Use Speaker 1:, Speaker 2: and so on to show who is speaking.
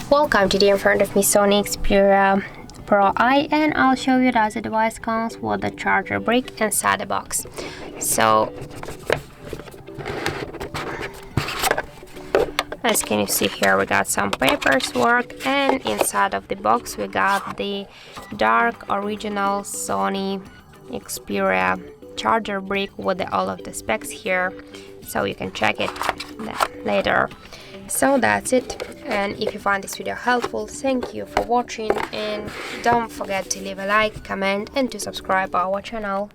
Speaker 1: Welcome, today in front of me Sony Xperia Pro-I, and I'll show you that the device comes with the charger brick inside the box. So as can you see here, we got some paperwork, and inside of the box we got the dark original Sony Xperia charger brick with all of the specs here, so you can check it later. So that's it, and if you find this video helpful, thank you for watching, and don't forget to leave a like, comment and to subscribe our channel.